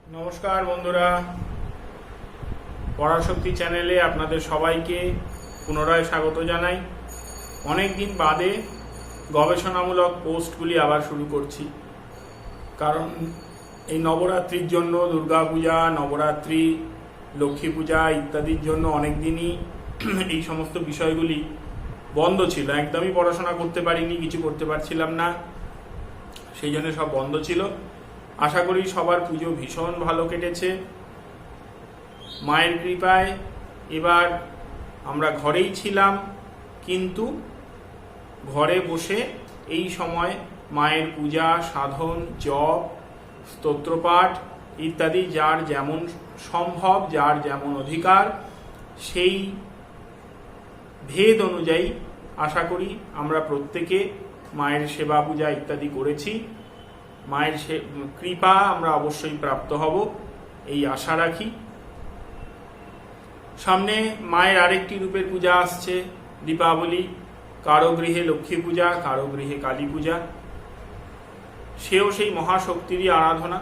নমস্কার বন্ধুরা, পরাশক্তি চ্যানেলে আপনাদের সবাইকে পুনরায় স্বাগত জানাই। অনেক দিন বাদে গবেষণামূলক পোস্টগুলি আবার শুরু করছি, কারণ এই নবরাত্রির জন্য, দুর্গাপূজা, নবরাত্রি, লক্ষ্মী পূজা ইত্যাদির জন্য অনেক দিনই এই সমস্ত বিষয়গুলি বন্ধ ছিল। একদমই পড়াশোনা করতে পারিনি, কিছু করতে পারছিলাম না, সেই জন্য সব বন্ধ ছিল। আশা করি সবার পুজো ভীষণ ভালো কেটেছে। মায়ের কৃপায় এবার আমরা ঘরেই ছিলাম, কিন্তু ঘরে বসে এই সময় মায়ের পূজা, সাধন, জপ, স্তোত্রপাঠ ইত্যাদি যার যেমন সম্ভব, যার যেমন অধিকার, সেই ভেদ অনুযায়ী আশা করি আমরা প্রত্যেকে মায়ের সেবা পূজা ইত্যাদি করেছি। মায়ের কৃপা আমরা অবশ্যই প্রাপ্ত হব, এই আশা রাখি। সামনে মায়ের আরেকটি রূপের পূজা আসছে, দীপাবলি। কারো গৃহে লক্ষ্মী পূজা, কারো গৃহে কালী পূজা। সেও সেই মহাশক্তিরই আরাধনা।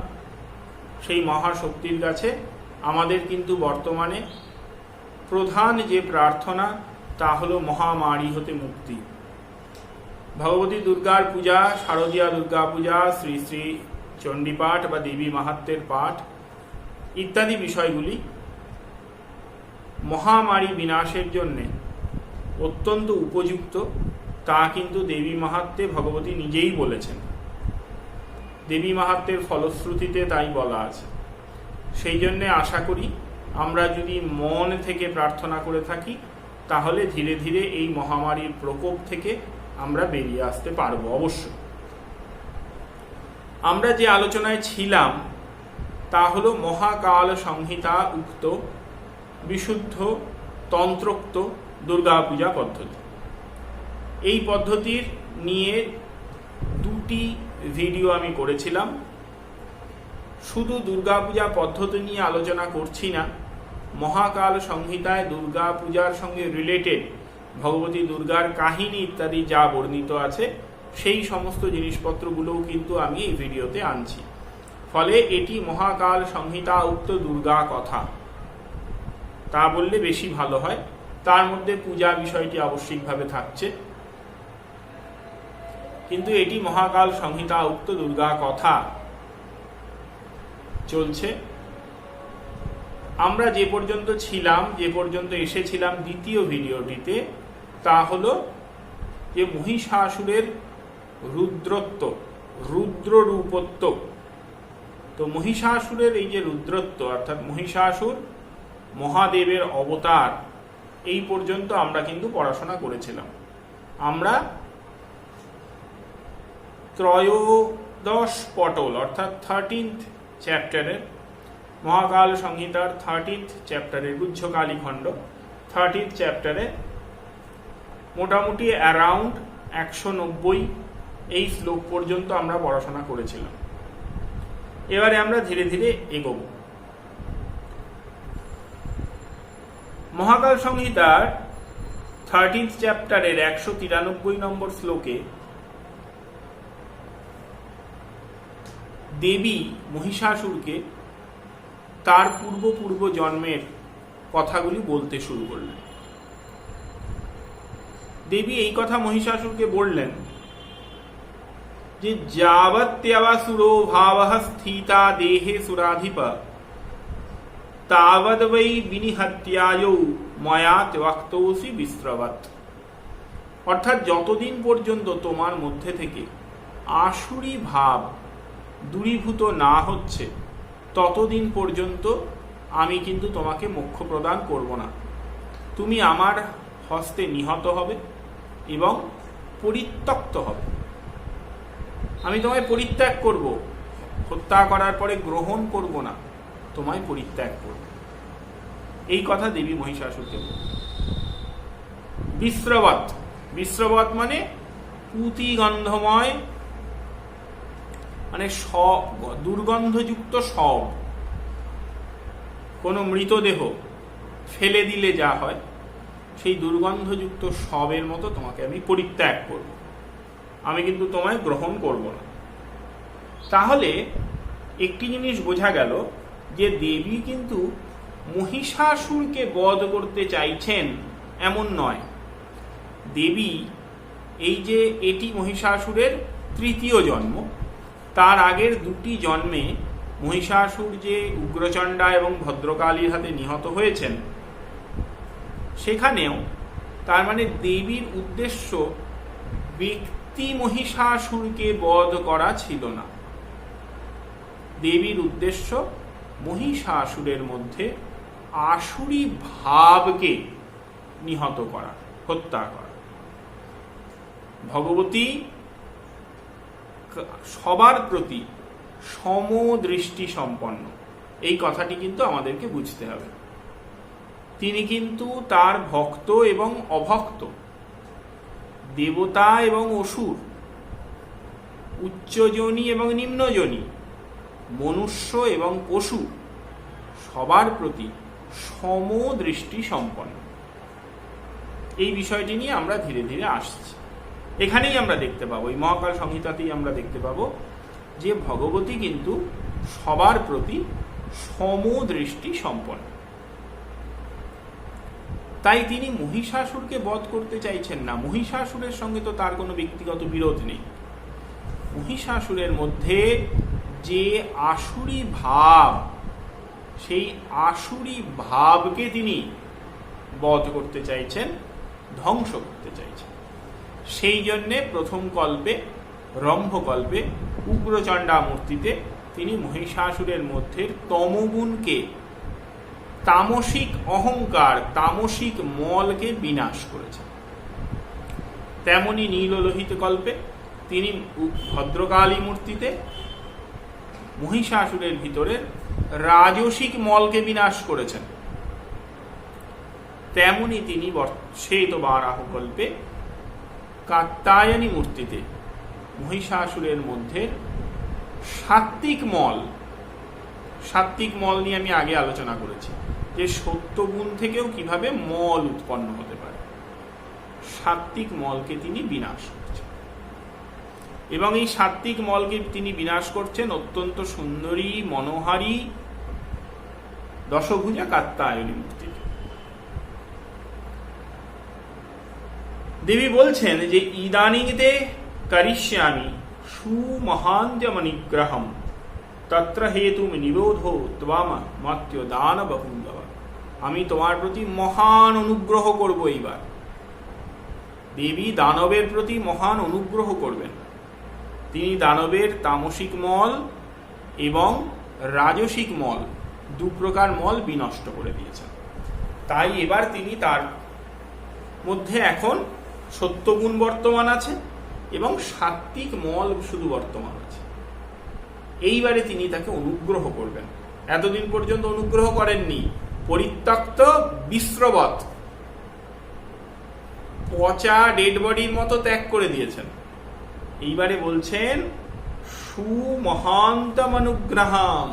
সেই মহাশক্তির কাছে আমাদের কিন্তু বর্তমানে প্রধান যে প্রার্থনা, তা হলো মহামারী হতে মুক্তি। ভগবতী দুর্গার পূজা, শারদীয়া দুর্গা পূজা, শ্রী শ্রী চণ্ডীপাঠ বা দেবী মাহাত্ম্যের পাঠ ইত্যাদি বিষয়গুলি মহামারী বিনাশের জন্যে অত্যন্ত উপযুক্ত, তা কিন্তু দেবী মাহাত্ম্যে ভগবতী নিজেই বলেছেন। দেবী মাহাত্ম্যের ফলশ্রুতিতে তাই বলা আছে। সেই জন্যে আশা করি আমরা যদি মন থেকে প্রার্থনা করে থাকি, তাহলে ধীরে ধীরে এই মহামারীর প্রকোপ থেকে আমরা বেরিয়ে আসতে পারবো। অবশ্য আমরা যে আলোচনায় ছিলাম তা হলো মহাকাল সংহিতা উক্ত বিশুদ্ধ তন্ত্রোক্ত দুর্গা পূজা পদ্ধতি। এই পদ্ধতির নিয়ে দুটি ভিডিও আমি করেছিলাম। শুধু দুর্গা পূজা পদ্ধতি নিয়ে আলোচনা করছি না, মহাকাল সংহিতায় দুর্গা পূজার সঙ্গে রিলেটেড ভগবতী দুর্গার কাহিনী ইত্যাদি যা বর্ণিত আছে, সেই সমস্ত জিনিসপত্রগুলোও কিন্তু আমি এই ভিডিওতে আনছি। ফলে এটি মহাকাল সংহিতা উক্ত দুর্গা কথা, তা বললে বেশি ভালো হয়। তার মধ্যে পূজা বিষয়টি আবশ্যিকভাবে থাকছে, কিন্তু এটি মহাকাল সংহিতা উক্ত দুর্গা কথা চলছে। আমরা যে পর্যন্ত ছিলাম, যে পর্যন্ত এসেছিলাম দ্বিতীয় ভিডিওটিতে, তা হলো যে মহিষাসুরের রুদ্রত্ব, রুদ্ররূপত্ব। তো মহিষাসুরের এই যে রুদ্রত্ব, অর্থাৎ মহিষাসুর মহাদেবের অবতার, এই পর্যন্ত আমরা কিন্তু পড়াশোনা করেছিলাম। আমরা ত্রয়োদশ পটল অর্থাৎ 13th চ্যাপ্টারের, মহাকাল সংহিতার 13th চ্যাপ্টারের গুহ্যকালী খণ্ড 13th চ্যাপ্টারে মোটামুটি অ্যারাউন্ড 190 এই শ্লোক পর্যন্ত আমরা পড়াশোনা করেছিলাম। এবারে আমরা ধীরে ধীরে এগোব। মহাকাল সংহিতার 13th চ্যাপ্টারের 193 নম্বর শ্লোকে দেবী মহিষাসুরকে তার পূর্ব জন্মের কথাগুলি বলতে শুরু করলেন। দেবী এই কথা মহিষাসুরকে বললেন যে যাবত্যবাসুরো ভাবঃ স্থিতা দেহে সুরাধিপ তাবদ বৈ বিনিহত্যায়ৌ ময়া ত্বক্তৌসি বিশ্রবৎ। অর্থাৎ যতদিন পর্যন্ত তোমার মধ্যে থেকে আসুরি ভাব দূরীভূত না হচ্ছে, ততদিন পর্যন্ত আমি কিন্তু তোমাকে মোক্ষ প্রদান করব না। তুমি আমার হস্তে নিহত হবে এবং পরিত্যক্ত হবে। আমি তোমায় পরিত্যাগ করব, হত্যা করার পরে গ্রহণ করব না, তোমায় পরিত্যাগ করব। এই কথা দেবী মহিষাসুরকে বলল। বিশ্রবৎ, বিশ্রবৎ মানে পুতিগন্ধময়, মানে দুর্গন্ধযুক্ত শব। কোনো মৃতদেহ ফেলে দিলে যা হয়, সেই দুর্গন্ধযুক্ত শবের মতো তোমাকে আমি পরিত্যাগ করব, আমি কিন্তু তোমায় গ্রহণ করব না। তাহলে একটি জিনিস বোঝা গেল যে দেবী কিন্তু মহিষাসুরকে বধ করতে চাইছেন এমন নয়। দেবী এই যে এটি মহিষাসুরের তৃতীয় জন্ম, তার আগের দুটি জন্মে মহিষাসুর যে উগ্রচণ্ডা এবং ভদ্রকালীর হাতে নিহত হয়েছেন, সেখানেও তার মানে দেবীর উদ্দেশ্য ব্যক্তি মহিষাসুরকে বধ করা ছিল না। দেবীর উদ্দেশ্য মহিষাসুরের মধ্যে আসুরি ভাবকে নিহত করা, হত্যা করা। ভগবতী সবার প্রতি সমদৃষ্টি সম্পন্ন, এই কথাটি কিন্তু আমাদেরকে বুঝতে হবে। তিনি কিন্তু তার ভক্ত এবং অভক্ত, দেবতা এবং অসুর, উচ্চজনী এবং নিম্নজনী, মনুষ্য এবং পশু, সবার প্রতি সমদৃষ্টি সম্পন্ন। এই বিষয়টি নিয়ে আমরা ধীরে ধীরে আসছি। এখানেই আমরা দেখতে পাবো, এই মহাকাল সংহিতাতেই আমরা দেখতে পাবো যে ভগবতী কিন্তু সবার প্রতি সমদৃষ্টি সম্পন্ন। তাই তিনি মহিষাসুরকে বধ করতে চাইছেন না। মহিষাসুরের সঙ্গে তো তার কোনো ব্যক্তিগত বিরোধ নেই। মহিষাসুরের মধ্যে যে আসুরি ভাব, সেই আসুরি ভাবকে তিনি বধ করতে চাইছেন, ধ্বংস করতে চাইছেন। সেই জন্যে প্রথম কল্পে, রম্ভকল্পে, উগ্রচণ্ডা মূর্তিতে তিনি মহিষাসুরের মধ্যে তমগুণকে, তামসিক অহংকার, তামসিক মলকে বিনাশ করেছেন। তেমনি নীললোহিত কল্পে তিনি ভদ্রকালী মূর্তিতে মহিষাসুরের ভিতরে রাজসিক মলকে বিনাশ করেছেন। তেমনি তিনি শ্বেতবারাহ কল্পে কাত্যায়নী মূর্তিতে মহিষাসুরের মধ্যে সাত্ত্বিক মল, সাত্ত্বিক মল নিয়ে আমি আগে আলোচনা করেছি যে সত্যগুণ থেকেও কিভাবে মল উৎপন্ন হতে পারে, সাত্ত্বিক মলকে তিনি বিনাশ করছেন। এবং এই সাত্ত্বিক মলকে তিনি বিনাশ করছেন অত্যন্ত সুন্দরী, মনোহারী দশভুজা কাত্যায়নী মূর্তিতে। দেবী বলছেন যে ইদানিংতে করিষ্যামি সুমহান্ত্যমনিগ্রহম তত্র হেতু নিরোধো ত্বাম মাত্য দান বহুন্দব। আমি তোমার প্রতি মহান অনুগ্রহ করব। এইবার দেবী দানবের প্রতি মহান অনুগ্রহ করবেন। তিনি দানবের তামসিক মল এবং রাজসিক মল, দু প্রকার মল বিনষ্ট করে দিয়েছেন। তাই এবার তিনি তার মধ্যে এখন সত্যগুণ বর্তমান আছে এবং সাত্ত্বিক মল শুধু বর্তমান আছে। এইবারে তিনি তাকে অনুগ্রহ করবেন। এতদিন পর্যন্ত অনুগ্রহ করেননি, পরিত্যক্ত বিশ্রবৎ, পচা ডেড বডির মতো ত্যাগ করে দিয়েছেন। এইবারে বলছেন সুমহান্তম অনুগ্রহম,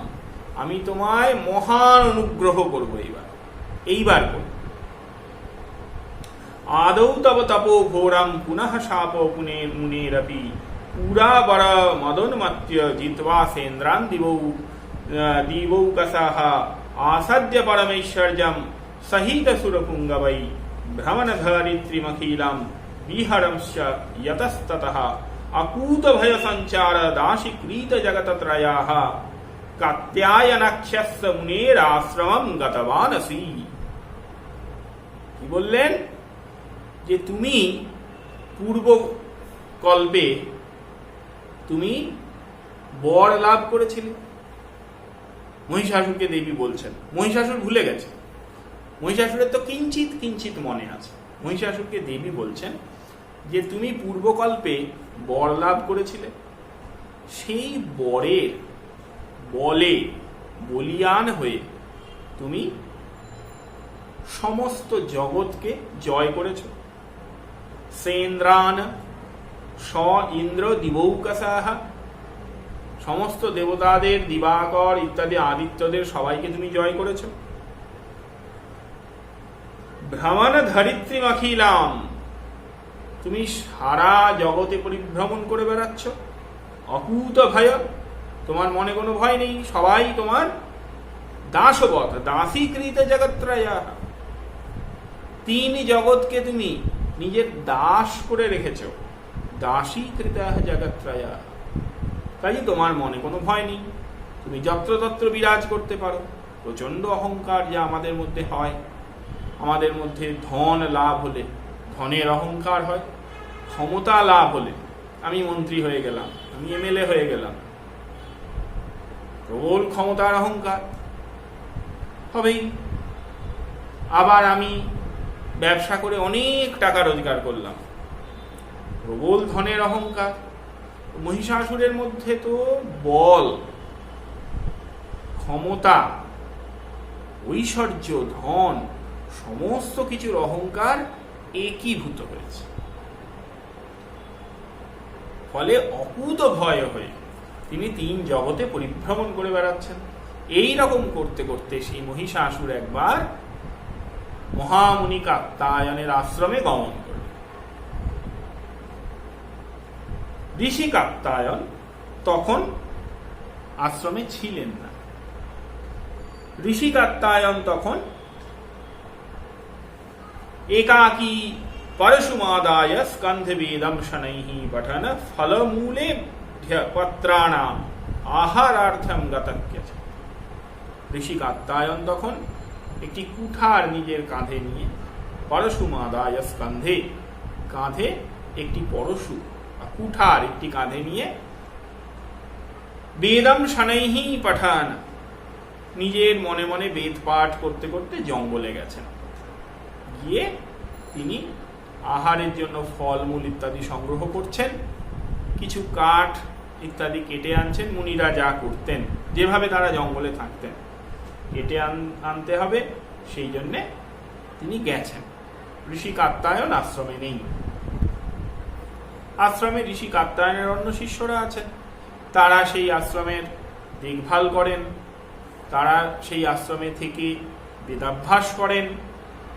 আমি তোমায় মহান অনুগ্রহ করব। এইবার করব। আদৌ তব তপো ঘোরম পুনঃ শাপ মুনেরপি পুরাবর মদোন্মত্য জিত্বা সেন্দ্রান দিবৌকসহ আসাদ্য পরমেশ্বর্যম সহিত সুরপুঙ্গবৈ ভ্রমণ ধরিত্রিমখিলম বিহরংশ্চ यतस्ततः अकूत भय संचार दाशीकृत जगतत्रयाः कात्यायनाख्यस्य मुनेर आश्रमम गतवानसि। কি বললেন? যে তুমি পূর্ব কল্পে তুমি বর লাভ করেছিলে। মহিষাসুরকে দেবী বলছেন। মহিষাসুর ভুলে গেছে, মহিষাসুরের তো কিঞ্চিত কিঞ্চিত মনে আছে। মহিষাসুরকে দেবী বলছেন যে তুমি পূর্বকল্পে বর লাভ করেছিলে, সেই বরের বলে বলিয়ান হয়ে তুমি সমস্ত জগৎকে জয় করেছ। সেন্দ্রান স ইন্দ্র দিবৌকসাহ, সমস্ত দেবতাদের, দিবাকর ইত্যাদি আদিত্যদের সবাইকে তুমি জয় করেছ। ভ্রমণ ধরিত্রিমখিলাম, তুমি সারা জগতে পরিভ্রমণ করে বেড়াচ্ছ। অকুত ভয়, তোমার মনে কোনো ভয় নেই, সবাই তোমার দাসবৎ দাসীকৃত জগত্রয়া, তিন জগৎকে তুমি নিজের দাস করে রেখেছ। দাসীকৃত জগত্রয়া, কাজে তোমার মনে কোনো ভয় নেই, তুমি যত্রতত্র বিরাজ করতে পারো। প্রচন্ড অহংকার যা আমাদের মধ্যে হয়, আমাদের মধ্যে ধন লাভ হলে ধনের অহংকার হয়, ক্ষমতা লাভ হলে আমি মন্ত্রী হয়ে গেলাম, আমি এমএলএ হয়ে গেলাম, প্রবল ক্ষমতার অহংকার হবেই। আবার আমি ব্যবসা করে অনেক টাকা রোজগার করলাম, প্রবল ধনের অহংকার। মহিষাসুরের মধ্যে তো বল, ক্ষমতা, ঐশ্বর্য, ধন সমস্ত কিছুর অহংকার একীভূত হয়েছে। ফলে অকুত ভয় হয়ে তিনি তিন জগতে পরিভ্রমণ করে বেড়াচ্ছেন। এই রকম করতে করতে সেই মহিষাসুর একবার মহামুনি কাত্যায়নের আশ্রমে গমন করলেন। ঋষি কাত্যায়ন তখন আশ্রমে ছিলেন না। ঋষি কাত্যায়ন তখন একাকী পরশুমাদায় স্কন্ধ বেদম শনৈঃ পঠন ফলমূলে পত্রাণাম আহারার্থম গতক্যচ। ঋষি কাত্যায়ন তখন একটি কুঠার নিজের কাঁধে নিয়ে, পরশুমাদায় স্কন্ধে, কাঁধে একটি পরশু বা কুঠার একটি কাঁধে নিয়ে, বেদম শনৈঃ পঠন, নিজের মনে মনে বেদ পাঠ করতে করতে জঙ্গলে গেছেন। গিয়ে তিনি আহারের জন্য ফলমূল ইত্যাদি সংগ্রহ করছেন, কিছু কাঠ ইত্যাদি কেটে আনছেন। মুনিরা যা করতেন, যেভাবে তারা জঙ্গলে থাকতেন, কেটে আনতে হবে, সেই জন্যে তিনি গেছেন। ঋষি কাত্যায়ন আশ্রমে নেই। আশ্রমে ঋষি কাত্যায়নের অন্য শিষ্যরা আছেন, তারা সেই আশ্রমের দেখভাল করেন, তারা সেই আশ্রমে থেকে বেদাভ্যাস করেন,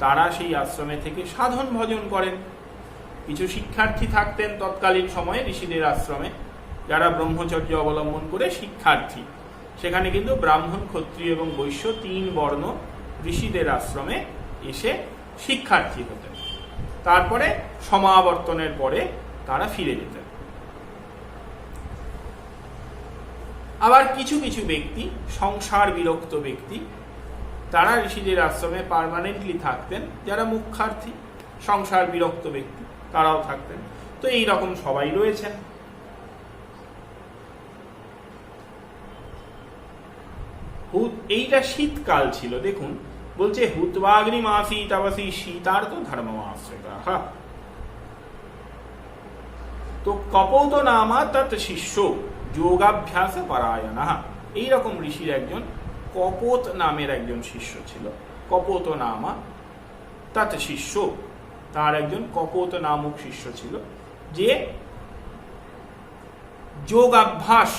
তারা সেই আশ্রমে থেকে সাধন ভজন করেন। কিছু শিক্ষার্থী থাকতেন তৎকালীন সময়ে ঋষিদের আশ্রমে, যারা ব্রহ্মচর্য অবলম্বন করে শিক্ষার্থী। সেখানে কিন্তু ব্রাহ্মণ, ক্ষত্রিয় এবং বৈশ্য তিন বর্ণ ঋষিদের আশ্রমে এসে শিক্ষার্থী হতেন। তারপরে সমাবর্তনের পরে তারা ফিরে যেতেন। আবার কিছু কিছু ব্যক্তি, সংসার বিরক্ত ব্যক্তি, তারা ঋষিদের আশ্রমে পার্মানেন্টলি থাকতেন। যারা মুখ্যার্থী, সংসার বিরক্ত ব্যক্তি, তারাও থাকতেন। তো এই রকম সবাই রয়েছেন। এইটা শীতকাল ছিল। দেখুন বলছে হুত্বাগ্নি মাসি তাপসী শীতার্থ ধর্মমাশ্রিতা। তো কপৌত নামা তৎ শিষ্য যোগাভ্যাস পরায়ণা। এইরকম ঋষির একজন কপোত নামের একজন শিষ্য ছিল। কপোত নামা তৎ শিষ্য, তার একজন কপোত নামক শিষ্য ছিল, যে যোগাভ্যাস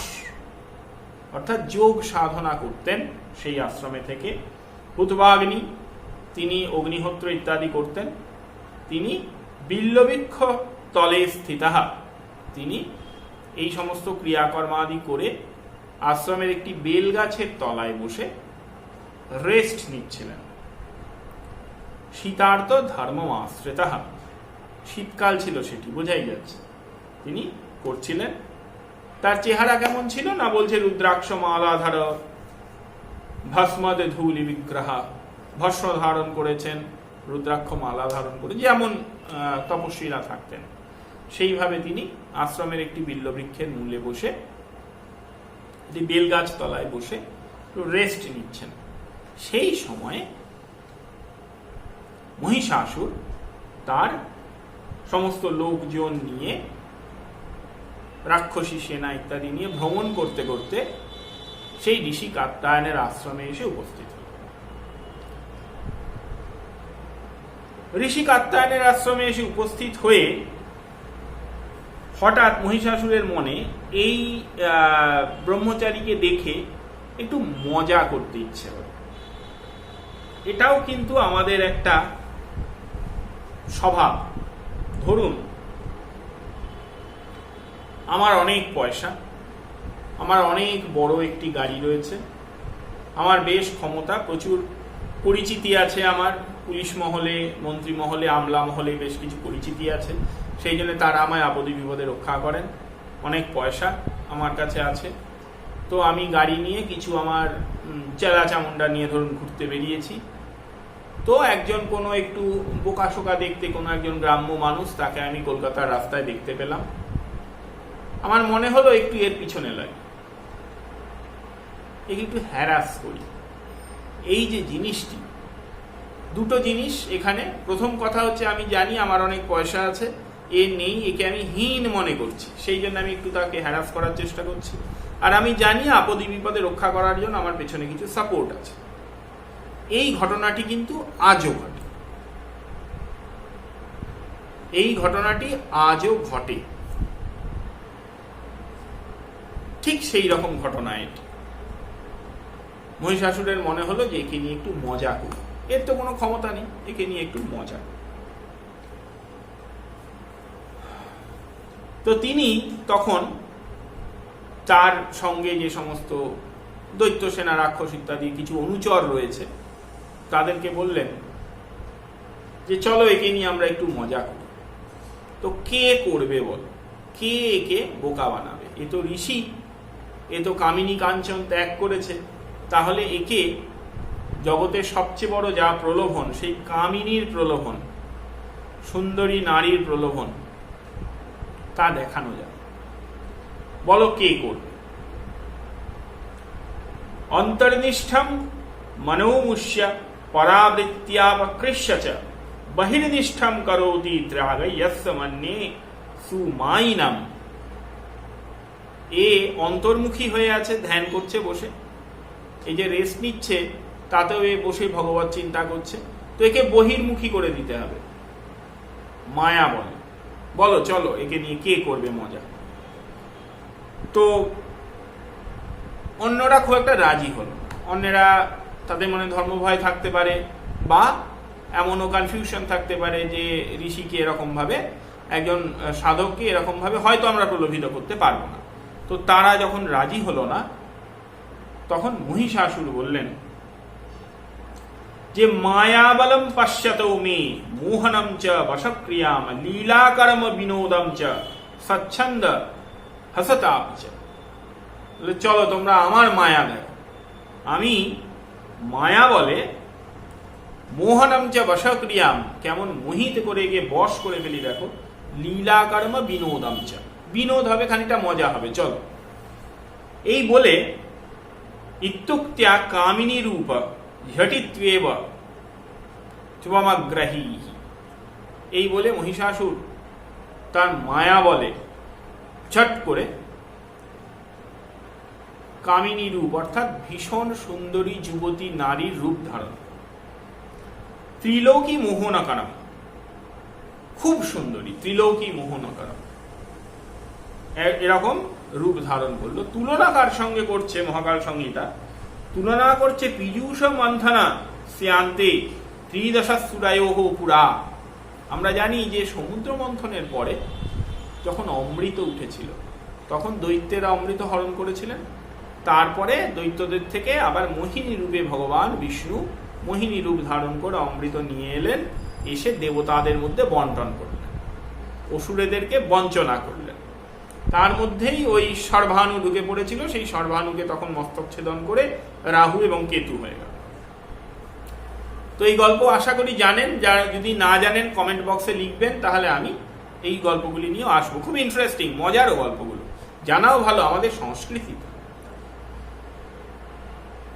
অর্থাৎ যোগ সাধনা করতেন সেই আশ্রমে থেকে। হুত্বাগ্নি, তিনি অগ্নিহোত্র ইত্যাদি করতেন। তিনি বিল্লবৃক্ষ তলে স্থিতঃ, তিনি এই সমস্ত ক্রিয়াকর্মাদি করে আশ্রমের একটি বেল গাছের তলায় বসে রেস্ট নিচ্ছিলেন। শীতার্থ ধর্মমাশ্রিতঃ, শীতকাল ছিল সেটি বোঝাই যাচ্ছে, তিনি করছিলেন। তার চেহারা কেমন ছিল না, বলছে রুদ্রাক্ষ মালাধর ভস্মদ ধূলি বিগ্রহ, ভস্ম ধারণ করেছেন, রুদ্রাক্ষ মালা ধারণ করে, যেমন তপস্বীরা থাকতেন সেইভাবে তিনি আশ্রমের একটি বিল্লবৃক্ষের মূলে বসে, একটি বেলগাছ তলায় বসে রেস্ট নিচ্ছেন। সেই সময়ে মহিষাসুর তার সমস্ত লোকজন নিয়ে, রাক্ষসী সেনা ইত্যাদি নিয়ে ভ্রমণ করতে করতে সেই ঋষি কাত্যায়নের আশ্রমে এসে উপস্থিত হল। ঋষি কাত্যায়নের আশ্রমে এসে উপস্থিত হয়ে হঠাৎ মহিষাসুরের মনে এই ব্রহ্মচারীকে দেখে একটু মজা করতে ইচ্ছে হল। এটাও কিন্তু আমাদের একটা স্বভাব। ধরুন আমার অনেক পয়সা, আমার অনেক বড় একটি গাড়ি রয়েছে, আমার বেশ ক্ষমতা, প্রচুর পরিচিতি আছে, আমার পুলিশ মহলে, মন্ত্রী মহলে, আমলা মহলে বেশ কিছু পরিচিতি আছে, সেই জন্য তারা আমায় আপদে বিপদে রক্ষা করেন। অনেক পয়সা আমার কাছে আছে। তো আমি গাড়ি নিয়ে কিছু আমার চেলা চামুন্ডা নিয়ে ধরুন ঘুরতে বেরিয়েছি। তো একজন কোনো একটু বোকাশোকা দেখতে কোনো একজন গ্রাম্য মানুষ, তাকে আমি কলকাতার রাস্তায় দেখতে পেলাম। আমার মনে হলো একটু এর পিছনে লাগে, একে একটু হ্যারাস করি। এই যে জিনিসটি, দুটো জিনিস এখানে। প্রথম কথা হচ্ছে আমি জানি আমার অনেক পয়সা আছে, এ নেই, একে আমি হীন মনে করছি, সেই জন্য আমি একটু তাকে হ্যারাস করার চেষ্টা করছি। আর আমি জানি আপদে বিপদে রক্ষা করার জন্য আমার পেছনে কিছু সাপোর্ট আছে। এই ঘটনাটি কিন্তু আজও ঘটে, এই ঘটনাটি আজও ঘটে, ঠিক সেই রকম ঘটনা এটি। মহিষাসুরের মনে হলো যে একে নিয়ে একটু মজা করি, এর তো কোনো ক্ষমতা নেই, একে নিয়ে একটু মজা। তো তিনি তখন তার সঙ্গে যে সমস্ত দৈত্য সেনা, রাক্ষস ইত্যাদি কিছু অনুচর রয়েছে, তাদেরকে বললেন যে চলো একে নিয়ে আমরা একটু মজা করি। তো কে করবে বল, কে একে বোকা বানাবে? এ তো ঋষি, এ তো কামিনী কাঞ্চন ত্যাগ করেছে, তাহলে একে জগতের সবচেয়ে বড় যা প্রলোভন, সেই কামিনীর প্রলোভন, সুন্দরী নারীর প্রলোভন, তা দেখানো যায়। বলো কে করবে? অন্তর্নিষ্ঠম মনোমুষ্য পরাবৃত্যাপকৃষ্য চ বহির্নিষ্ঠম করোতি ত্রাগয়স্য মন্যে সুমাইনাম। এ অন্তর্মুখী হয়ে আছে, ধ্যান করছে বসে, এই যে রেস্ট নিচ্ছে তাতেও এ বসে ভগবত চিন্তা করছে। তো একে বহির্মুখী করে দিতে হবে, মায়া বলে। বলো চলো একে নিয়ে কে করবে মজা? তো অন্যরা খুব একটা রাজি হলো। অন্যরা, তাদের মনে ধর্মভয় থাকতে পারে, বা এমনও কনফিউশন থাকতে পারে যে ঋষিকে এরকম ভাবে, একজন সাধককে এরকম ভাবে হয়তো আমরা প্রলোভিত করতে পারবো না। তো তারা যখন রাজি হলো না, তখন মহিষাসুর বললেন যে মায়াবলম পশ্যত মে মোহনম চ বশক্রিয়াম লীলাকর্ম বিনোদম চ স্বচ্ছন্দ হসতাপ চ। চলো তোমরা আমার মায়া দেখো, আমি মায়া বলে মোহনম চ বশক্রিয়াম, কেমন মোহিত করে গিয়ে বশ করে ফেলি দেখো, লীলাকর্ম বিনোদম চ, বিনোদ হবে, খানিকটা মজা হবে, চলো। এই বলে ইত্যুক্ত্যা কামিনী রূপ ঝটিত্বেব ত্বমগ্রহী, এই বলে মহিষাসুর তার মায়া বলে ঝট করে কামিনী রূপ, অর্থাৎ ভীষণ সুন্দরী যুবতী নারীর রূপ ধারণ। ত্রিলোকী মোহনকরম, খুব সুন্দরী, ত্রিলোকী মোহনকরম, এরকম রূপ ধারণ করলো। তুলনা কার সঙ্গে করছে মহাকাল সংহিতা? তুলনা করছে পীযূষ মন্থনা শ্যান্তে ত্রিদশাসুরায়োহ পুরা। আমরা জানি যে সমুদ্র মন্থনের পরে যখন অমৃত উঠেছিল, তখন দৈত্যেরা অমৃত হরণ করেছিলেন। তারপরে দৈত্যদের থেকে আবার মোহিনী রূপে ভগবান বিষ্ণু মোহিনী রূপ ধারণ করে অমৃত নিয়ে এলেন, এসে দেবতাদের মধ্যে বন্টন করলেন, অসুরেদেরকে বঞ্চনা করলেন। তার মধ্যেই ওই সর্বাণু ঢুকে পড়েছিল, সেই সর্বাণুকে তখন মস্তক ছেদন করে রাহু এবং কেতু হয়ে গেল। তো এই গল্প আশা করি জানেন, যারা যদি না জানেন কমেন্ট বক্সে লিখবেন, তাহলে আমি এই গল্পগুলি নিয়েও আসবো। খুব ইন্টারেস্টিং, মজারও গল্পগুলো, জানাও ভালো আমাদের সংস্কৃতি।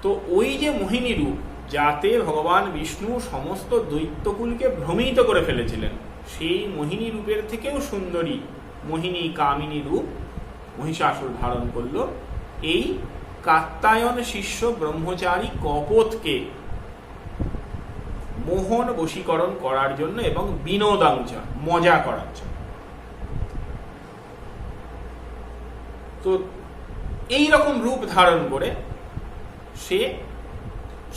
তো ওই যে মোহিনী রূপ, যাতে ভগবান বিষ্ণু সমস্ত দৈত্যকুলকে ভ্রমিত করে ফেলেছিলেন, সেই মোহিনী রূপের থেকেও সুন্দরী মোহিনী কামিনী রূপ মহিষাসুর ধারণ করল এই কাত্যায়ন শিষ্য ব্রহ্মচারী কপোতকে মোহন বশীকরণ করার জন্য এবং বিনোদাংশ, মজা করার জন্য। তো এই রকম রূপ ধারণ করে সে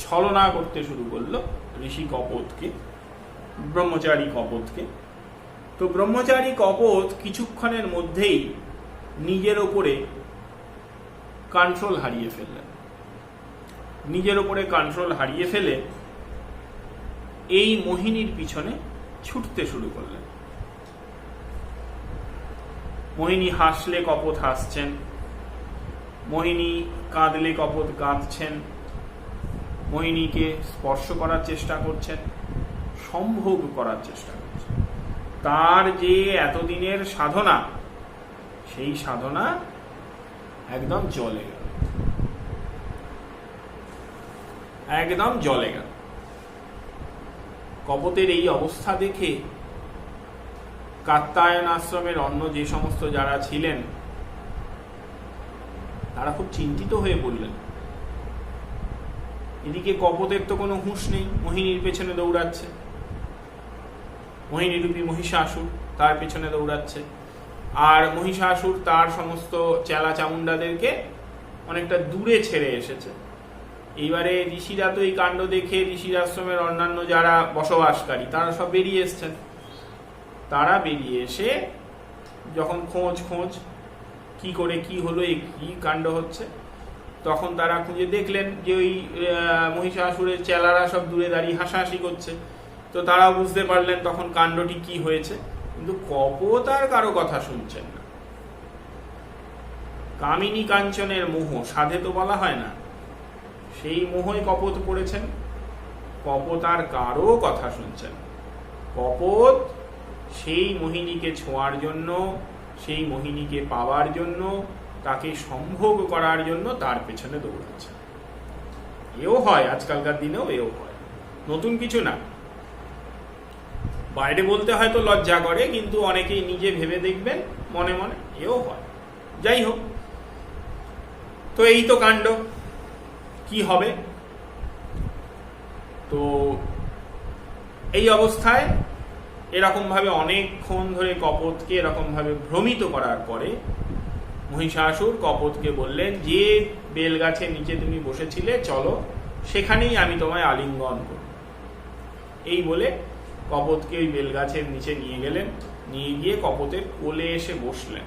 ছলনা করতে শুরু করলো ঋষি কপোতকে, ব্রহ্মচারী কপোতকে। তো ব্রহ্মচারী কপোত কিছুক্ষণের মধ্যেই নিজের ওপরে কন্ট্রোল হারিয়ে ফেললেন। নিজের ওপরে কন্ট্রোল হারিয়ে ফেলে এই মোহিনীর পিছনে ছুটতে শুরু করলেন। মোহিনী হাসলে কপোত হাসছেন, মোহিনী কাঁদলে কপোত কাঁদছেন, মোহিনীকে স্পর্শ করার চেষ্টা করছেন, সম্ভোগ করার চেষ্টা করছেন। তার যে এতদিনের সাধনা, সেই সাধনা একদম জলে গেল, একদম জলে গেল। কপোতের এই অবস্থা দেখে কাত্যায়ন আশ্রমের অন্য যে সমস্ত যারা ছিলেন তারা খুব চিন্তিত হয়ে পড়লেন। এদিকে কপোতের তো কোনো হুঁশ নেই, মোহিনীর পেছনে দৌড়াচ্ছে, মোহিনীরূপী মহিষাসুর তার পেছনে দৌড়াচ্ছে, আর মহিষাসুর তার সমস্ত চেলা চামুন্ডাদেরকে অনেকটা দূরে ছেড়ে এসেছে। এইবারে ঋষিরা তো এই কাণ্ড দেখে ঋষির আশ্রমের অন্যান্য যারা বসবাসকারী তারা সব বেরিয়ে এসছেন। তারা বেরিয়ে এসে যখন খোঁজ কি করে কি হলো, কি কাণ্ড হচ্ছে, তখন তারা খুঁজে দেখলেন যে ওই মহিষাসুরের চেলারা সব দূরে দাঁড়িয়ে হাসাহাসি করছে। তো তারা বুঝতে পারলেন তখন কাণ্ডটি কি হয়েছে, কিন্তু কপোত আর কারো কথা শুনছেন না। কামিনী কাঞ্চনের মোহ, সাধে তো বলা হয় না, সেই মোহই কপোত পড়েছেন। কপোত আর কারো কথা শুনছেন। কপোত সেই মোহিনীকে ছোঁয়ার জন্য, সেই মোহিনীকে পাওয়ার জন্য, তাকে সম্ভোগ করার জন্য তার পেছনে দৌড়াচ্ছে। এও হয়, আজকালকার দিনেও এও হয়, নতুন কিছু না। বাইরে বলতে হয়তো লজ্জা করে, কিন্তু অনেকেই নিজে ভেবে দেখবেন মনে মনে, এও হয়। যাই হোক, তো এই তো কাণ্ড। কি হবে? তো এই অবস্থায় এরকম ভাবে অনেকক্ষণ ধরে কপোতকে এরকম ভাবে ভ্রমিত করার পরে মহিষাসুর কপোতকে বললেন, যে বেলগাছের নিচে তুমি বসেছিলে চলো, সেখানেই আমি তোমায় আলিঙ্গন করব। এই বলে কপোতকে ওই বেলগাছের নিচে নিয়ে গেলেন। নিয়ে গিয়ে কপোতের কোলে এসে বসলেন।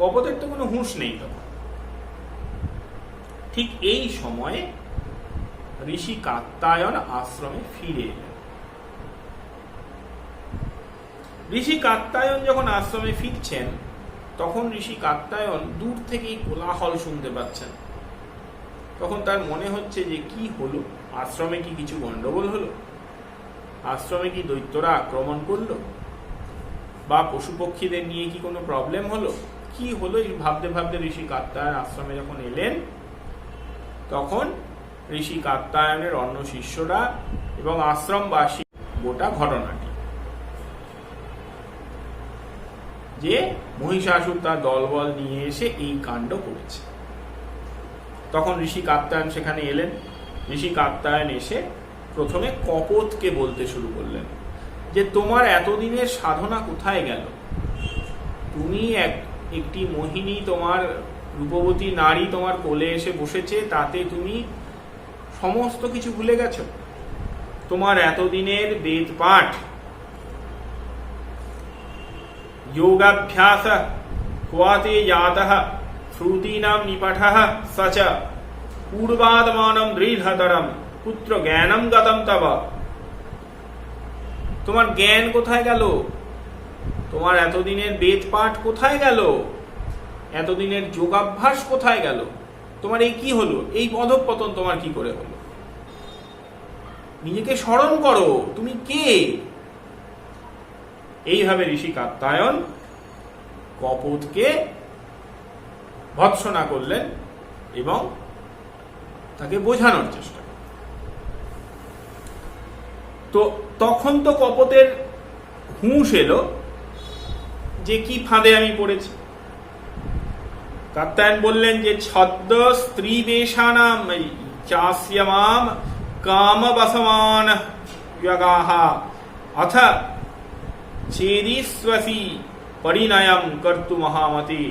কপোতের তো কোনো হুঁশ নেই তখন। ঠিক এই সময়ে ঋষি কাত্যায়ন আশ্রমে ফিরে এলেন। ঋষি কাত্যায়ন যখন আশ্রমে ফিরছেন, তখন ঋষি কাত্যায়ন দূর থেকেই কোলাহল শুনতে পাচ্ছেন। তখন তার মনে হচ্ছে যে কি হলো, আশ্রমে কি কিছু গন্ডগোল হলো, আশ্রমে কি দৈত্যরা আক্রমণ করলো, বা পশু পক্ষীদের নিয়ে কি কোনো প্রবলেম হলো, কি হলো। ভাবতে ভাবতে ঋষি কাত্যায়ন আশ্রমে যখন এলেন, তখন ঋষি কাত্যায়নের অন্য শিষ্যরা এবং আশ্রমবাসী গোটা ঘটনাটি, যে মহিষাসুর তার দলবল নিয়ে এসে এই কাণ্ড করেছে, তখন ঋষি কাত্যায়ন সেখানে এলেন। ঋষি কাত্যায়ন এসে প্রথমে কপোতকে বলতে শুরু করলেন যে তোমার এতদিনের সাধনা কোথায় গেল? তুমি একটি মোহিনী, তোমার রূপবতী নারী তোমার কোলে এসে বসেছে, তাতে তুমি সমস্ত কিছু ভুলে গেছো। তোমার এতদিনের বেদ পাঠ, योगाभ्यास क्वाते जातः श्रुतीनां निपठः सच पूर्वादमानं दृढतरं पुत्र ज्ञानं गतं तव। তোমার জ্ঞান কোথায় গেল? তোমার এতদিনের বেদ পাঠ কোথায় গেল? এতদিনের যোগাভ্যাস কোথায় গেল? তোমার এই কি হলো? এই অধঃপতন তোমার কি করে হলো? নিজেকে স্মরণ করো, তুমি কে? এইভাবে ঋষি কাত্যায়ন কপোতকে ভৎসনা করলেন এবং তাকে বোঝানোর চেষ্টা করলেন। তো তখন তো কপোতের হুঁশ এলো যে কি ফাঁদে আমি পড়েছি। কাত্যায়ন বললেন যে ছদ্ম স্ত্রী বেশানাম চাস্যমাম কামবসমান যগাহা অথ चेदीस्वसी परिणयम कर्तु महामते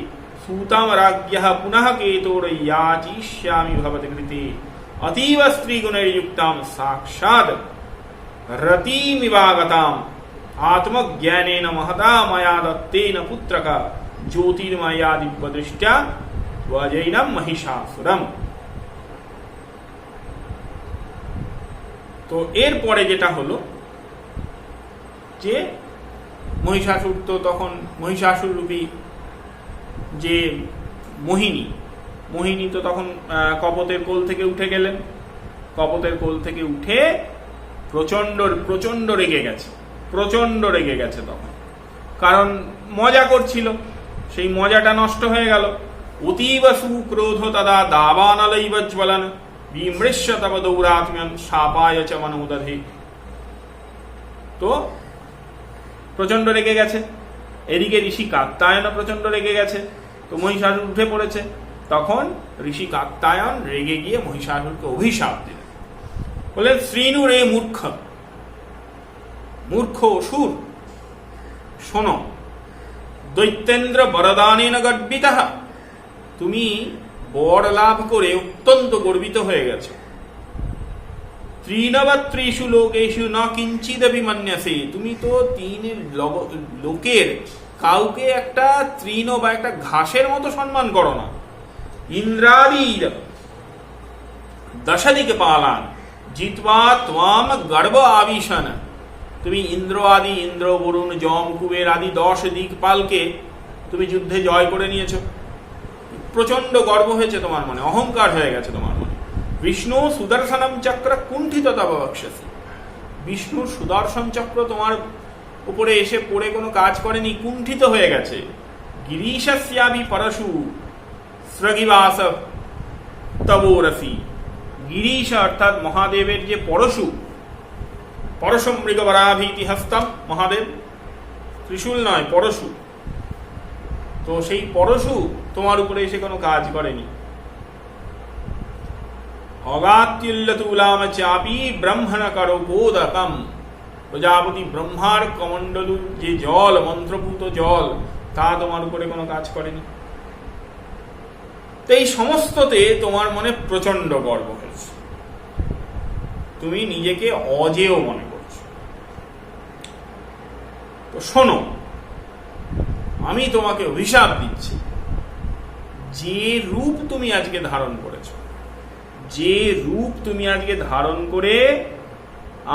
सूतम राज्ञः पुनः केतोरयाचिष्यामि भवत कृते अतीव स्त्रीगुणैर्युक्तां साक्षात् रतिमिवागताम् आत्मज्ञानेन महता मया दत्तेन पुत्रक ज्योतिर्मया दिव्यदृष्ट्या वजैनं महिषासुरम्। তো এরপরে যেটা হলো যে মহিষাসুর তো তখন মহিষাসুর রূপী যে মোহিনী তো তখন কপোতের কোল থেকে উঠে গেলেন। কপোতের কোল থেকে উঠে প্রচন্ড রেগে গেছে তখন, কারণ মজা করছিল, সেই মজাটা নষ্ট হয়ে গেল। অতীব সুক্রোধ তদা দাবানলৈব জ্বলন বিমৃশ্য তব দৌরাত্ম্যন শাপায় চ মনোদধে। তো প্রচন্ড রেগে গেছে, এদিকে ঋষি কাত্যায়ন প্রচন্ড রেগে গেছে, তো মহিষাসুর উঠে পড়েছে। তখন ঋষি কাত্যায়ন রেগে গিয়ে মহিষাসুরকে অভিশাপ দিলেন, বললেন শ্রীনু রে মূর্খ অসুর, শোনো, দৈত্যেন্দ্র বরদানেন গর্বিতঃ, তুমি বর লাভ করে অত্যন্ত গর্বিত হয়ে গেছো। ত্রিনবত্রিষু লোকেষু ন কিঞ্চিদপি মন্যসে, তুমি তো তিন লোকের কাউকে একটা তৃণ বা একটা ঘাসের মতো সম্মান করো না। ইন্দ্রাদির দশদিকে পালান জিতবা ত্বাম গর্ব আবিশন, তুমি ইন্দ্র বরুণ যম কুবের আদি 10 দিকপালকে তুমি যুদ্ধে জয় করে নিয়েছো। প্রচন্ড গর্ব হয়েছে তোমার মনে, অহংকার হয়ে গেছে তোমার মনে। বিষ্ণু সুদর্শনম চক্র কুণ্ঠিত তব বক্ষসি, বিষ্ণুর সুদর্শন চক্র তোমার উপরে এসে পড়ে কোনো কাজ করেনি, কুণ্ঠিত হয়ে গেছে। গিরিশস্যাভি পরশু স্রগিবাস তবোরসি, গিরিশ অর্থাৎ মহাদেবের যে পরশু মৃগবরাভীতি হস্তম, মহাদেব ত্রিশূল নয় পরশু, তো সেই পরশু তোমার উপরে এসে কোনো কাজ করেনি। অগাত্युल्लतूलाम চাপি ব্রহ্মণ করো বোধকম, প্রজাপতি ব্রহ্মার কমণ্ডলু যে জল, মন্ত্রভূত জল, তা তোমার উপরে কোনো কাজ করেনি। তো এই সমস্ততে তোমার মনে প্রচন্ড গর্ব হয়েছে, তুমি নিজেকে অজেয় মনে করছো। তো শোনো, আমি তোমাকে অভিশাপ দিচ্ছি, যে রূপ তুমি আজকে ধারণ করেছো, যে রূপ তুমি আজকে ধারণ করে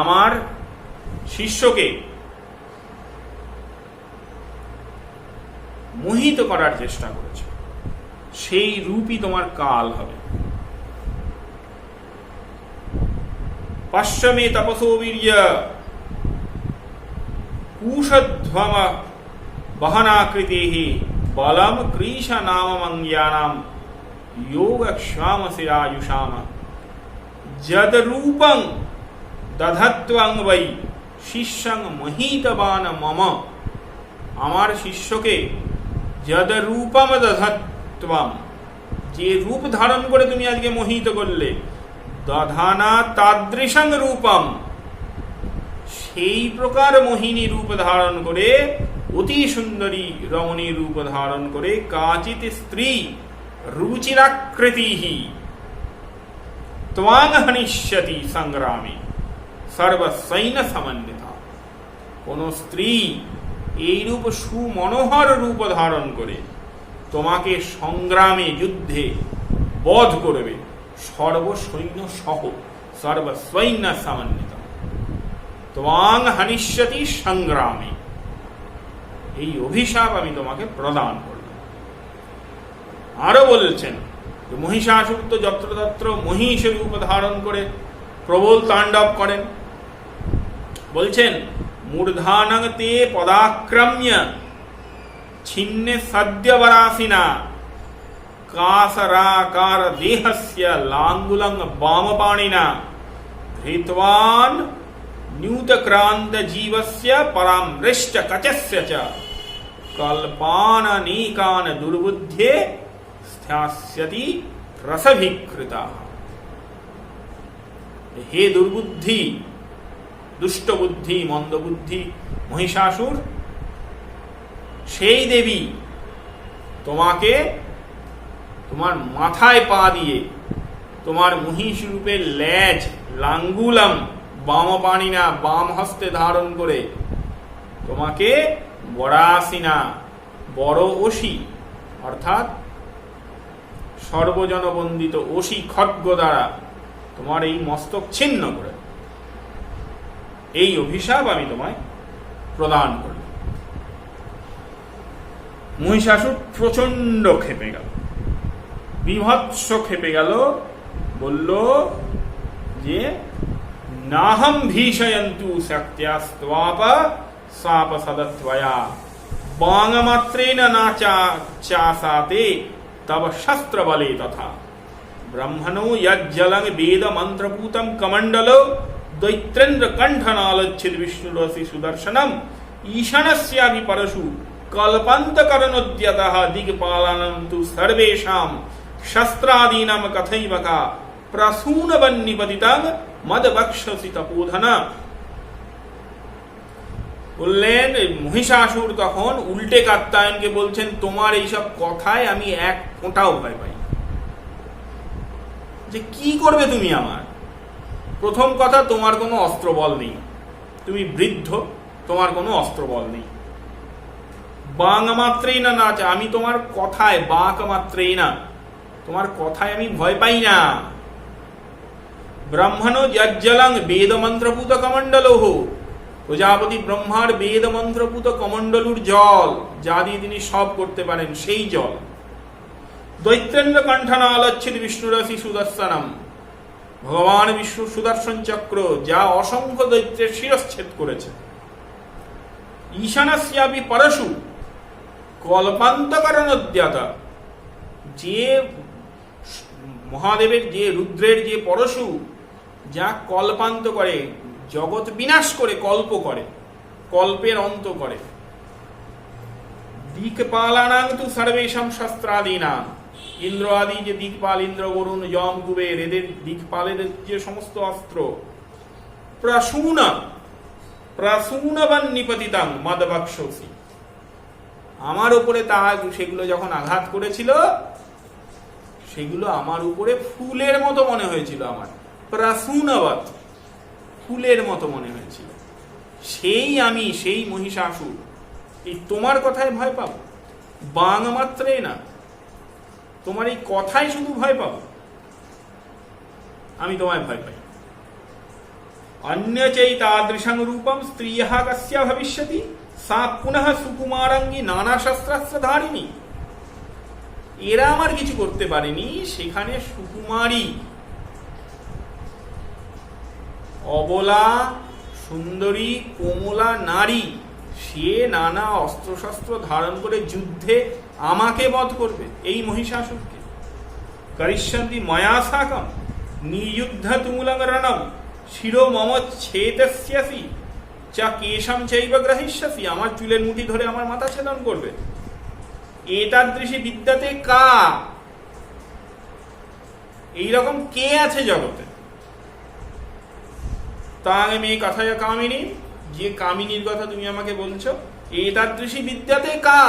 আমার শিষ্যকে মোহিত করার চেষ্টা করেছ, সেই রূপই তোমার কাল হবে। পশ্চমে তপসো বীর্য কুশধ্বম বহনাকৃতি বলম কৃষ নাম মঙ্গ্যানাম योगक्षामशिरायुषाम जदरूपं दधत्वं वै शिष्यं महीतवान मम, আমার শিষ্যকে যদরূপম দধত্বম, যে রূপ ধারণ করে তুমি আজকে মোহিত করলে, দধানা তাদৃশং রূপম, সেই প্রকার মোহিনী রূপ ধারণ করে, অতি সুন্দরী রমণী রূপ ধারণ করে, কাচিত স্ত্রী রুচিরাকৃতি ত্বাং হনিষ্যতি সংগ্রামে সর্বসৈন্য সমন্বিতা, কোন স্ত্রী এইরূপ সুমনোহর রূপ ধারণ করে তোমাকে সংগ্রামে যুদ্ধে বধ করবে, সর্বসৈন্য সহ, সর্বসৈন্য সমন্বিত, ত্বাং হনিষ্যতি সংগ্রামে, এই অভিশাপ আমি তোমাকে প্রদান করব। আরো বলছেন যে মহিষাসুর তো যত্রতত্র মহিষ রূপ ধারণ করে প্রবল তাণ্ডব করেন। বলছেন মূর্ধানং তে পদাক্রম্য ছিন্নে সদ্যবরাসিনা কাসরাকার দেহস্য লাঙ্গুলং বামপাণিনা ধৃতবান ন্যূতক্রান্ত জীবস্য পরামৃষ্ট কচস্য চ কল্পাননেকান দুর্বুদ্ধে ধ্যাস্যতি রসভিকৃতা। হে দুর্বুদ্ধি, দুষ্ট বুদ্ধি, মন্দ বুদ্ধি মহিষাসুর, সেই দেবী তোমাকে তোমার মাথায় পা দিয়ে, তোমার মহিষ রূপের লেজ লাঙ্গুলম বামপাণিনা, বাম হস্তে ধারণ করে তোমাকে বরাসিনা, বড় অসি অর্থাৎ সর্বজনবন্দিত অসি খड्ग দ্বারা তোমার এই মস্তক ছিন্ন করে এই অভিশাপ আমি তোমায় প্রদান করি। মহিষাসুর প্রচন্ড ক্ষেপে গেল, বিভৎস ক্ষেপে গেল, বলল যে নাহম ভীষয়ন্তু শক্ত্যাস্ত্বাপ সাপ সদত্বয়া বাঙমাত্রেণ না চাসাতে তব শস্ত্র বলে তথা ব্রহ্মণো যজ্জলং বেদ মন্ত্রপূতম কমণ্ডল দৈত্রেন্দ্র কণ্ঠনালচ্ছিদ বিষ্ণুরসি সুদর্শনম ঈশানস্যাপি পরশু কল্পান্তকরণোদ্যতঃ দিগ্পালনম তু সর্বেষাম শস্ত্রাদীনাম কথৈবকা প্রসূনবন্নিপতিতং মদবক্ষসি তপোধনা। বললেন মহিষাসুর তখন উল্টে কাত্তায়নকে বলছেন, তোমার এইসব কথায় আমি এক ফোঁটাও ভয় পাই। যে কি করবে তুমি আমার? প্রথম কথা, তোমার কোনো অস্ত্রবল নেই, তুমি বৃদ্ধ, তোমার কোনো অস্ত্রবল নেই। বাং মাত্রেই না নাচ, আমি তোমার কথায়, বাক মাত্রেই না, তোমার কথায় আমি ভয় পাই না। ব্রহ্মণ যজ্জলং বেদ মন্ত্রপূত কমণ্ডলহ, প্রজাপতি ব্রহ্মার বেদ মন্ত্রপূত কমণ্ডলুর জল, যা দিয়ে তিনি সব করতে পারেন, সেই জল। দৈত্রেন্দ্র কণ্ঠনালচ্ছিদ বিষ্ণুরসি সুদর্শনম, ভগবান বিষ্ণু সুদর্শন চক্র, যা অসংখ্য দৈত্যের শিরচ্ছেদ করেছে। ঈশানস্যাপি পরশু কল্পান্তকরণোদ্যত, যে মহাদেবের, যে রুদ্রের যে পরশু, যা কল্পান্ত করে, জগৎ বিনাশ করে, কল্প করে, কল্পের অন্ত করে। দিকপালানাং তু সর্বেষাম শস্ত্রাদীনাম, ইন্দ্র আদি যে দিকপাল, ইন্দ্র, বরুণ, যম, কুবের, এদের দিকপালের যে সমস্ত অস্ত্র, প্রসূনবন্নিপতিতং মদবক্ষসি, আমার উপরে তা সেগুলো যখন আঘাত করেছিল, সেগুলো আমার উপরে ফুলের মতো মনে হয়েছিল। আমার প্রসূনবৎ, ফুলের মতো মনে হয়েছিল। সেই আমি, সেই মহিষাসুর, এই তোমার কথায় ভয় পাবো? বাং মাত্রে না, তোমার এই কথায় শুধু ভয় পাবো? আমি তোমায় ভয় পাই। অন্য চৈতাদৃশং রূপম স্ত্রিয়ঃ কস্যা ভবিষ্যতি সা পুনঃ সুকুমারাঙ্গী নানা শস্ত্রাস্ত্রধারিণী। এরা আমার কিছু করতে পারেনি, সেখানে সুকুমারী, অবলা, সুন্দরী, কোমলা নারী, সে নানা অস্ত্রশস্ত্র ধারণ করে যুদ্ধে আমাকে বধ করবে, এই মহিষাসুরকে। করিষ্যন্তি ময়া সাকম নিযুদ্ধ তুমুলং রণম শিরো মম ছেদস্যসি চা কেশম চৈব গ্রহিষ্যসি, আমার চুলের মুঠি ধরে আমার মাথা ছেদন করবে। এতাদৃশী বিদ্যাতে কা, এইরকম কে আছে জগতে? তাং মে কথায় কামিনী, যে কামিনীর কথা তুমি আমাকে বলছো, এতাদৃশী বিদ্যাতে কা,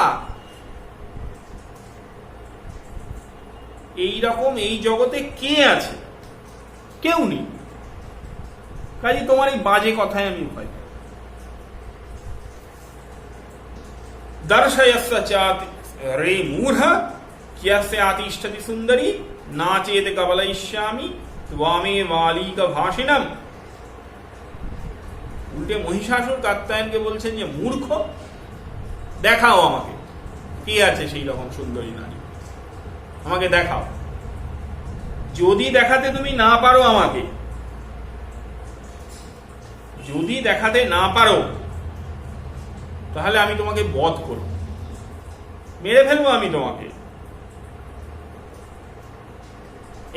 এইরকম এই জগতে কে আছে? কেউ নেই। কাজে তোমার এই বাজে কথায় আমি ভয় পাই। দর্শয়স্য চাত রে মূঢ় ক্যস্য আতিষ্ঠতি সুন্দরী নাচেত কবলয়িষ্যামি ত্বামে বালিক ভাষিণম। উল্টে মহিষাসুর কাত্যায়নকে বলছেন যে মূর্খ, দেখাও আমাকে কে আছে সেই রকম সুন্দরী নারী, আমাকে দেখাও। যদি দেখাতে তুমি না পারো, আমাকে যদি দেখাতে না পারো, তাহলে আমি তোমাকে বধ করব, মেরে ফেলবো আমি তোমাকে।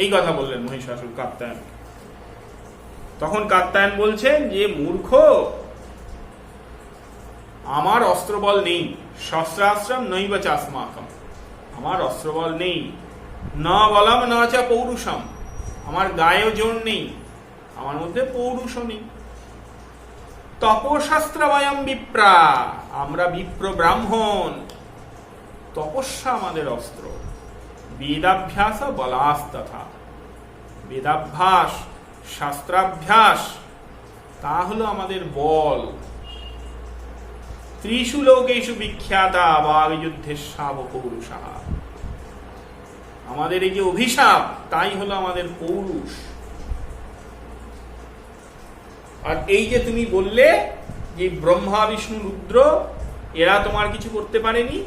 এই কথা বললেন মহিষাসুর কাত্যায়ন। তখন কাত্যায়ন বলছেন যে মূর্খ, আমার অস্ত্রবল নেই, শস্ত্রাস্ত্রম নৈব চাস্মাকম, আমার অস্ত্রবল নেই। না বলম না চা পৌরুষম, আমার গায়ে জোর নেই, আমার মধ্যে পৌরুষও নেই। তপশাস্ত্র বয়ম বিপ্রা, আমরা বিপ্র ব্রাহ্মণ, তপস্যা আমাদের অস্ত্র। বেদাভ্যাস বলাস্তথা, বেদাভ্যাস, শাস্ত্রাভ্যাস, তা হলো আমাদের বল। ত্রিষু লোকেষু বিখ্যাতা বাগযুদ্ধে পৌরুষা, আমাদের এই যে অভিশাপ, তাই হলো আমাদের পৌরুষ। আর এই যে তুমি বললে যে ব্রহ্মা বিষ্ণু রুদ্র এরা তোমার কিছু করতে পারেনি,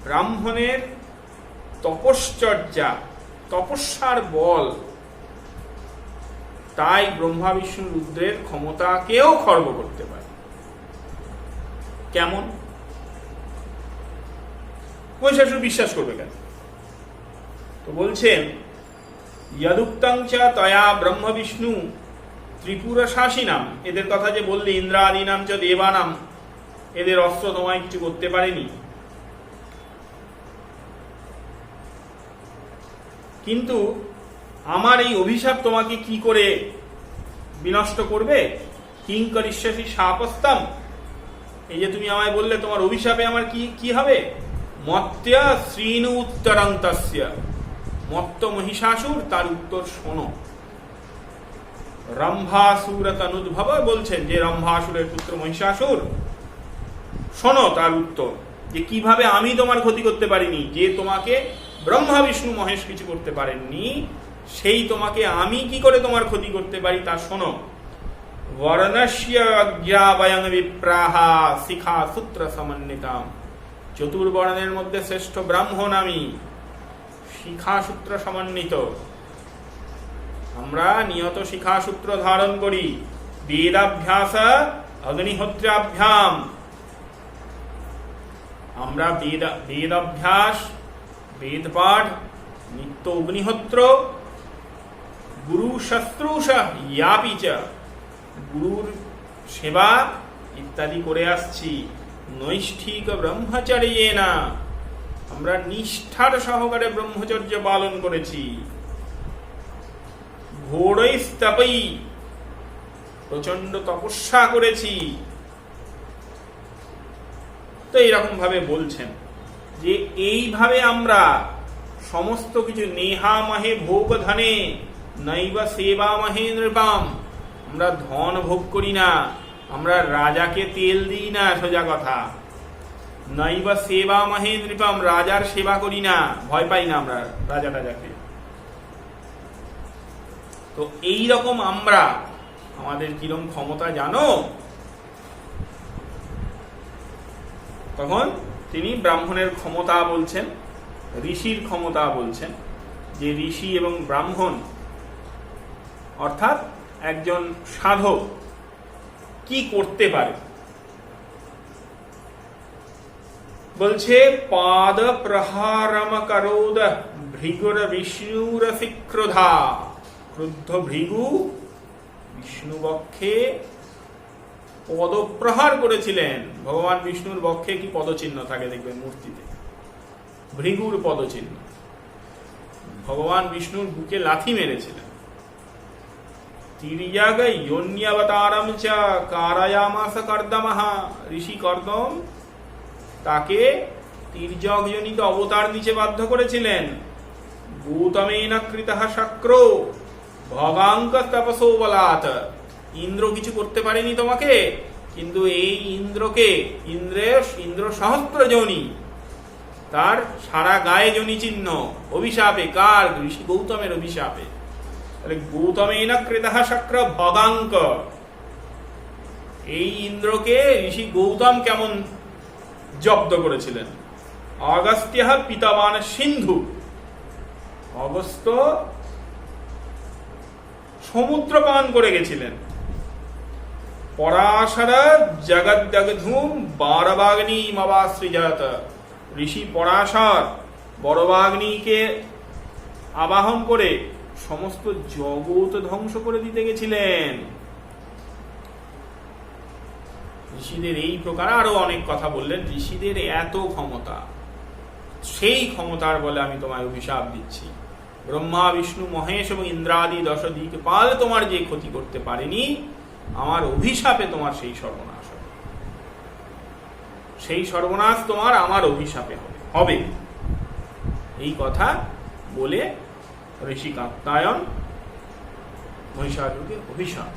ব্রাহ্মণের তপশ্চর্যা, তপস্যার বল, তাই ব্রহ্মা বিষ্ণু রুদ্রের ক্ষমতাকেও খর্ব করতে পারে। কেমন? মহিষাসুর বিশ্বাস করবে কেন? তো বলছেন যদুক্তং চ তয়া ব্রহ্ম বিষ্ণু ত্রিপুর শাসিনাম, এদের কথা যে বললে ইন্দ্রাদীনাম চ দেবানাম, এদের অস্ত্র তোমায় কিছু করতে পারেনি। কিন্তু আমার এই অভিশাপ তোমাকে কি করে বিনষ্ট করবে? কিং করিষ্যসি শাপস্তম, এই যে তুমি আমায় বললে তোমার অভিশাপে আমার কি কি হবে? মত্য শ্রীণু উত্তরং তস্য, মত্ত মহিষাসুর তার উত্তর শোনো। রম্ভাসুর তনুদ্ভব বলছেন যে রম্ভাসুরের পুত্র মহিষাসুর, শোনো তার উত্তর, যে কিভাবে আমি তোমার ক্ষতি করতে পারিনি, যে তোমাকে ব্রহ্মা বিষ্ণু মহেশ কিছু করতে পারেননি, সেই তোমাকে আমি কি করে তোমার ক্ষতি করতে পারি তা শোনো। বর্ণস্য অজ্ঞাবয়ং বিপ্রাহা শিখা সূত্র সমন্বিতাম, চতুর্বর্ণের মধ্যে শ্রেষ্ঠ ব্রাহ্মণ আমি, শিখা সূত্র সমন্বিত। আমরা নিয়ত শিখা সূত্র ধারণ করি, বেদাভ্যাস অগ্নিহোত্রাভ্যাম, আমরা বেদাভ্যাস, বেদপাঠ, নিত্য অগ্নিহোত্র, গুরু শুশ্রূষ ইয়াপি চ, গুরুর সেবা ইত্যাদি করে আসছি। নৈষ্ঠিক ব্রহ্মচর্যেনা, আমরা নিষ্ঠার সহকারে ব্রহ্মচর্য পালন করেছি। ঘোরৈস্তপৈ, প্রচন্ড তপস্যা করেছি। তো এইরকম ভাবে বলছেন যে এইভাবে আমরা সমস্ত কিছু নেহামহে ভোগ ধনে নৈব সেবামহে নৃপাম, আমরা ধন ভোগ করি না, আমরা রাজাকে তেল দিই না, সোজা কথা। নৈব সেবামহে নৃপাম, রাজার সেবা করি না, ভয় পাই না আমরা রাজাকে। তো এই রকম আমরা, আমাদের কিরকম ক্ষমতা জানো? তখন তিনি ব্রাহ্মণের ক্ষমতা বলছেন, ঋষির ক্ষমতা বলছেন, যে ঋষি এবং ব্রাহ্মণ অর্থাৎ একজন সাধক কি করতে পারে। বলছে পাদ প্রহারম করোদ ভৃগুর বিষ্ণুর ক্রোধা, ক্রুদ্ধ ভৃগু বিষ্ণু বক্ষে পদপ্রহার করেছিলেন। ভগবান বিষ্ণুর বক্ষে কি পদচিহ্ন থাকে দেখবেন মূর্তিতে, ভৃগুর পদচিহ্ন। ভগবান বিষ্ণুর বুকে লাথি মেরেছিলেন। তির্যগ যোন্যবতারম চ কারায়ামাস কর্দমঃ, ঋষি কর্দম তাকে তির্যক জনিত অবতার নিচে বাধ্য করেছিলেন। গৌতমেন কৃতঃ শক্র ভগাঙ্ক তপসো বলাৎ, ইন্দ্র কিছু করতে পারেনি তোমাকে, কিন্তু এই ইন্দ্রকে, ইন্দ্র সহস্র যোনি, তার সারা গায়ে যোনি চিহ্ন, অভিশাপে। কার? ঋষি গৌতমের অভিশাপে। তাহলে গৌতমেন কৃতঃ শক্র ভগাঙ্ক, এই ইন্দ্রকে ঋষি গৌতম কেমন জব্দ করেছিলেন? অগস্ত্য পিতবান সিন্ধু, অগস্ত্য সমুদ্র পান করে গেছিলেন। পরাশর জগদ্দগ্ধুম বারবাগ্নি মবাশ্রিজাত, ঋষি পরাশর বড়বাগ্নিকে আবাহন করে সমস্ত জগৎ ধ্বংস করে দিতে গেছিলেন। ঋষিদের এই প্রকার আরো অনেক কথা বললেন। ঋষিদের এত ক্ষমতা, সেই ক্ষমতার বলে আমি তোমায় অভিশাপ দিচ্ছি। ব্রহ্মা বিষ্ণু মহেশ এবং ইন্দ্রাদি দশ দিকপাল তোমার যে ক্ষতি করতে পারেনি, আমার অভিশাপে তোমার সেই সর্বনাশ হবে। সেই সর্বনাশ তোমার আমার অভিশাপে হবে। এই কথা বলে ঋষি কাত্যায়ন মহিষাসুরকে অভিশাপ